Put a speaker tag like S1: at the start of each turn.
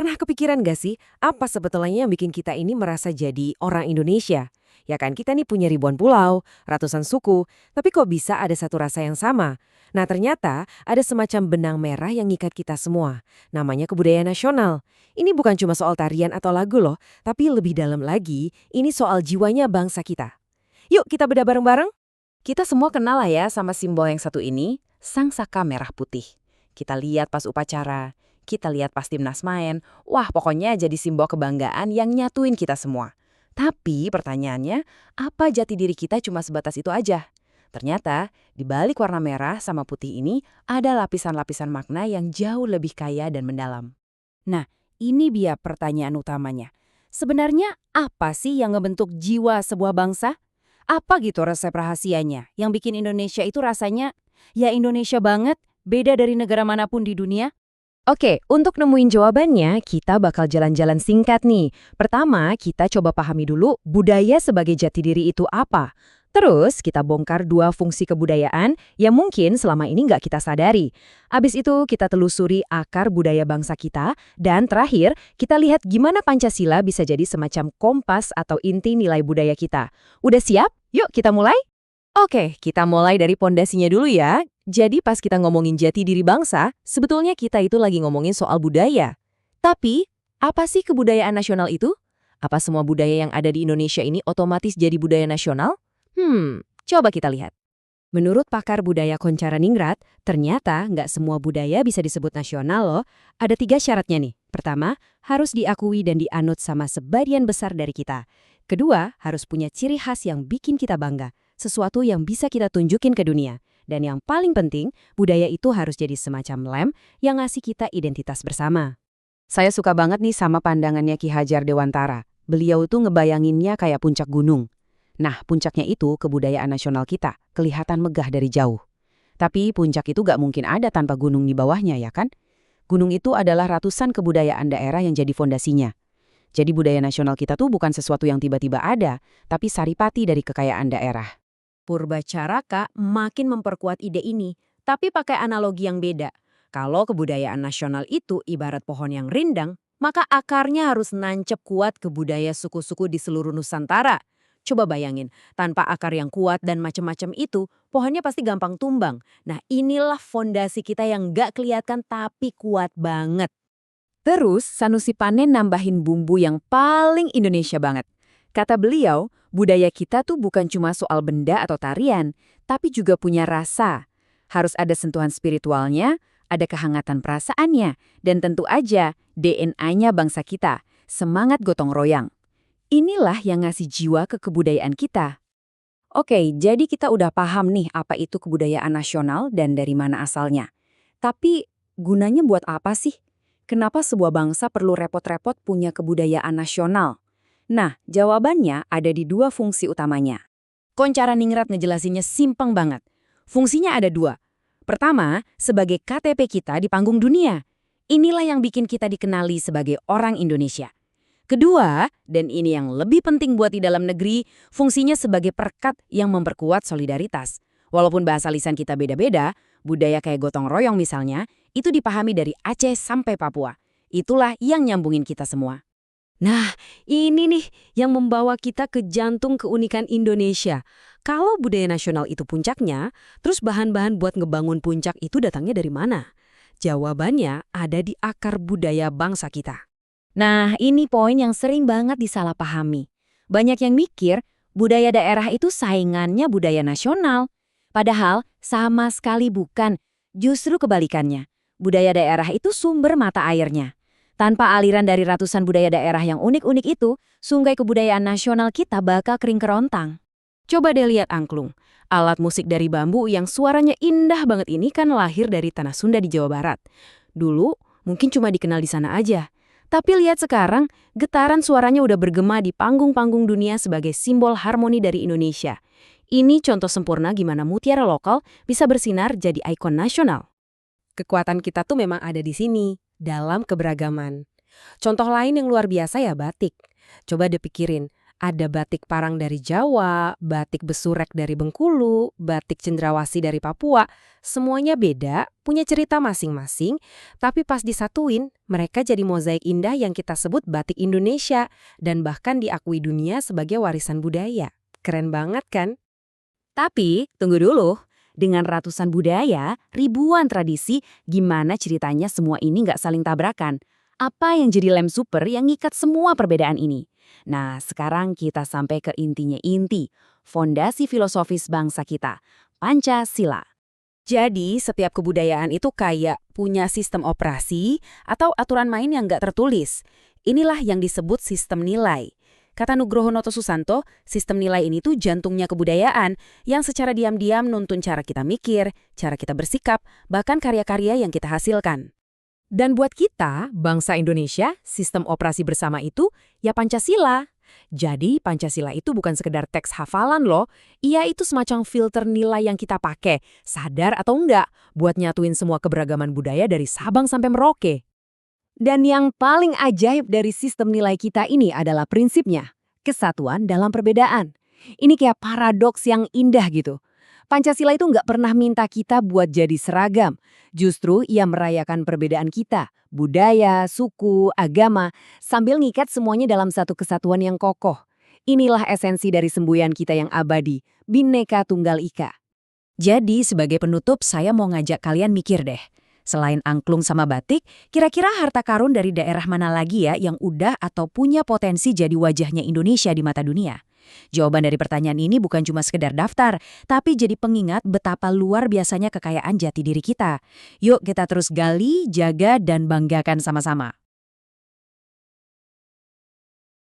S1: Pernah kepikiran gak sih, apa sebetulnya yang bikin kita ini merasa jadi orang Indonesia? Ya kan, kita nih punya ribuan pulau, ratusan suku, tapi kok bisa ada satu rasa yang sama? Nah ternyata ada semacam benang merah yang ngikat kita semua. Namanya kebudayaan nasional. Ini bukan cuma soal tarian atau lagu loh, tapi lebih dalam lagi, ini soal jiwanya bangsa kita. Yuk kita bedah bareng-bareng.
S2: Kita semua kenal lah ya sama simbol yang satu ini, Sang Saka Merah Putih. Kita lihat pas upacara, kita lihat pas timnas main, wah pokoknya jadi simbol kebanggaan yang nyatuin kita semua. Tapi pertanyaannya, apa jati diri kita cuma sebatas itu aja? Ternyata, di balik warna merah sama putih ini ada lapisan-lapisan makna yang jauh lebih kaya dan mendalam.
S3: Nah, ini dia pertanyaan utamanya. Sebenarnya apa sih yang ngebentuk jiwa sebuah bangsa? Apa gitu resep rahasianya yang bikin Indonesia itu rasanya, ya Indonesia banget, beda dari negara manapun di dunia?
S2: Oke, untuk nemuin jawabannya, kita bakal jalan-jalan singkat nih. Pertama, kita coba pahami dulu budaya sebagai jati diri itu apa. Terus, kita bongkar dua fungsi kebudayaan yang mungkin selama ini nggak kita sadari. Abis itu, kita telusuri akar budaya bangsa kita. Dan terakhir, kita lihat gimana Pancasila bisa jadi semacam kompas atau inti nilai budaya kita. Udah siap? Yuk kita mulai? Oke, kita mulai dari pondasinya dulu ya. Jadi pas kita ngomongin jati diri bangsa, sebetulnya kita itu lagi ngomongin soal budaya. Tapi, apa sih kebudayaan nasional itu? Apa semua budaya yang ada di Indonesia ini otomatis jadi budaya nasional? Coba kita lihat.
S1: Menurut pakar budaya Koncaraningrat, ternyata nggak semua budaya bisa disebut nasional loh. Ada 3 syaratnya nih. Pertama, harus diakui dan dianut sama sebagian besar dari kita. Kedua, harus punya ciri khas yang bikin kita bangga, sesuatu yang bisa kita tunjukin ke dunia. Dan yang paling penting, budaya itu harus jadi semacam lem yang ngasih kita identitas bersama.
S2: Saya suka banget nih sama pandangannya Ki Hajar Dewantara. Beliau tuh ngebayanginnya kayak puncak gunung. Nah, puncaknya itu kebudayaan nasional kita, kelihatan megah dari jauh. Tapi puncak itu gak mungkin ada tanpa gunung di bawahnya, ya kan? Gunung itu adalah ratusan kebudayaan daerah yang jadi fondasinya. Jadi budaya nasional kita tuh bukan sesuatu yang tiba-tiba ada, tapi saripati dari kekayaan daerah.
S1: Purbacaraka makin memperkuat ide ini, tapi pakai analogi yang beda. Kalau kebudayaan nasional itu ibarat pohon yang rindang, maka akarnya harus nancep kuat ke budaya suku-suku di seluruh Nusantara. Coba bayangin, tanpa akar yang kuat dan macam-macam itu, pohonnya pasti gampang tumbang. Nah inilah fondasi kita yang gak kelihatan tapi kuat banget.
S2: Terus, Sanusi Pane nambahin bumbu yang paling Indonesia banget. Kata beliau, budaya kita tuh bukan cuma soal benda atau tarian, tapi juga punya rasa. Harus ada sentuhan spiritualnya, ada kehangatan perasaannya, dan tentu aja DNA-nya bangsa kita, semangat gotong royong. Inilah yang ngasih jiwa ke kebudayaan kita.
S3: Oke, jadi kita udah paham nih apa itu kebudayaan nasional dan dari mana asalnya. Tapi gunanya buat apa sih? Kenapa sebuah bangsa perlu repot-repot punya kebudayaan nasional? Nah, jawabannya ada di 2 fungsi utamanya. Koncaraningrat ngejelasinnya simpeng banget. Fungsinya ada 2. Pertama, sebagai KTP kita di panggung dunia. Inilah yang bikin kita dikenali sebagai orang Indonesia. Kedua, dan ini yang lebih penting buat di dalam negeri, fungsinya sebagai perekat yang memperkuat solidaritas. Walaupun bahasa lisan kita beda-beda, budaya kayak gotong royong misalnya, itu dipahami dari Aceh sampai Papua. Itulah yang nyambungin kita semua.
S1: Nah, ini nih yang membawa kita ke jantung keunikan Indonesia. Kalau budaya nasional itu puncaknya, terus bahan-bahan buat ngebangun puncak itu datangnya dari mana? Jawabannya ada di akar budaya bangsa kita.
S3: Nah, ini poin yang sering banget disalahpahami. Banyak yang mikir budaya daerah itu saingannya budaya nasional. Padahal sama sekali bukan, justru kebalikannya. Budaya daerah itu sumber mata airnya. Tanpa aliran dari ratusan budaya daerah yang unik-unik itu, sungai kebudayaan nasional kita bakal kering kerontang.
S1: Coba deh lihat angklung. Alat musik dari bambu yang suaranya indah banget ini kan lahir dari tanah Sunda di Jawa Barat. Dulu mungkin cuma dikenal di sana aja. Tapi lihat sekarang, getaran suaranya udah bergema di panggung-panggung dunia sebagai simbol harmoni dari Indonesia. Ini contoh sempurna gimana mutiara lokal bisa bersinar jadi ikon nasional. Kekuatan kita tuh memang ada di sini, dalam keberagaman. Contoh lain yang luar biasa ya batik. Coba dipikirin, Ada batik parang dari Jawa, batik besurek dari Bengkulu, batik cendrawasih dari Papua. Semuanya beda, punya cerita masing-masing, tapi pas disatuin, mereka jadi mozaik indah yang kita sebut batik Indonesia dan bahkan diakui dunia sebagai warisan budaya. Keren banget kan?
S3: Tapi, tunggu dulu. Dengan ratusan budaya, ribuan tradisi, gimana ceritanya semua ini nggak saling tabrakan? Apa yang jadi lem super yang ngikat semua perbedaan ini? Nah, sekarang kita sampai ke intinya inti, fondasi filosofis bangsa kita, Pancasila.
S1: Jadi, setiap kebudayaan itu kayak punya sistem operasi atau aturan main yang nggak tertulis. Inilah yang disebut sistem nilai. Kata Nugroho Noto Susanto, sistem nilai ini tuh jantungnya kebudayaan yang secara diam-diam nuntun cara kita mikir, cara kita bersikap, bahkan karya-karya yang kita hasilkan.
S2: Dan buat kita, bangsa Indonesia, sistem operasi bersama itu ya Pancasila. Jadi Pancasila itu bukan sekedar teks hafalan loh, ia itu semacam filter nilai yang kita pakai, sadar atau enggak, buat nyatuin semua keberagaman budaya dari Sabang sampai Merauke.
S3: Dan yang paling ajaib dari sistem nilai kita ini adalah prinsipnya, kesatuan dalam perbedaan. Ini kayak paradoks yang indah gitu. Pancasila itu nggak pernah minta kita buat jadi seragam. Justru ia merayakan perbedaan kita, budaya, suku, agama, sambil ngikat semuanya dalam satu kesatuan yang kokoh. Inilah esensi dari semboyan kita yang abadi, Bhinneka Tunggal Ika.
S2: Jadi sebagai penutup saya mau ngajak kalian mikir deh. Selain angklung sama batik, kira-kira harta karun dari daerah mana lagi ya yang udah atau punya potensi jadi wajahnya Indonesia di mata dunia? Jawaban dari pertanyaan ini bukan cuma sekedar daftar, tapi jadi pengingat betapa luar biasanya kekayaan jati diri kita. Yuk kita terus gali, jaga, dan banggakan sama-sama.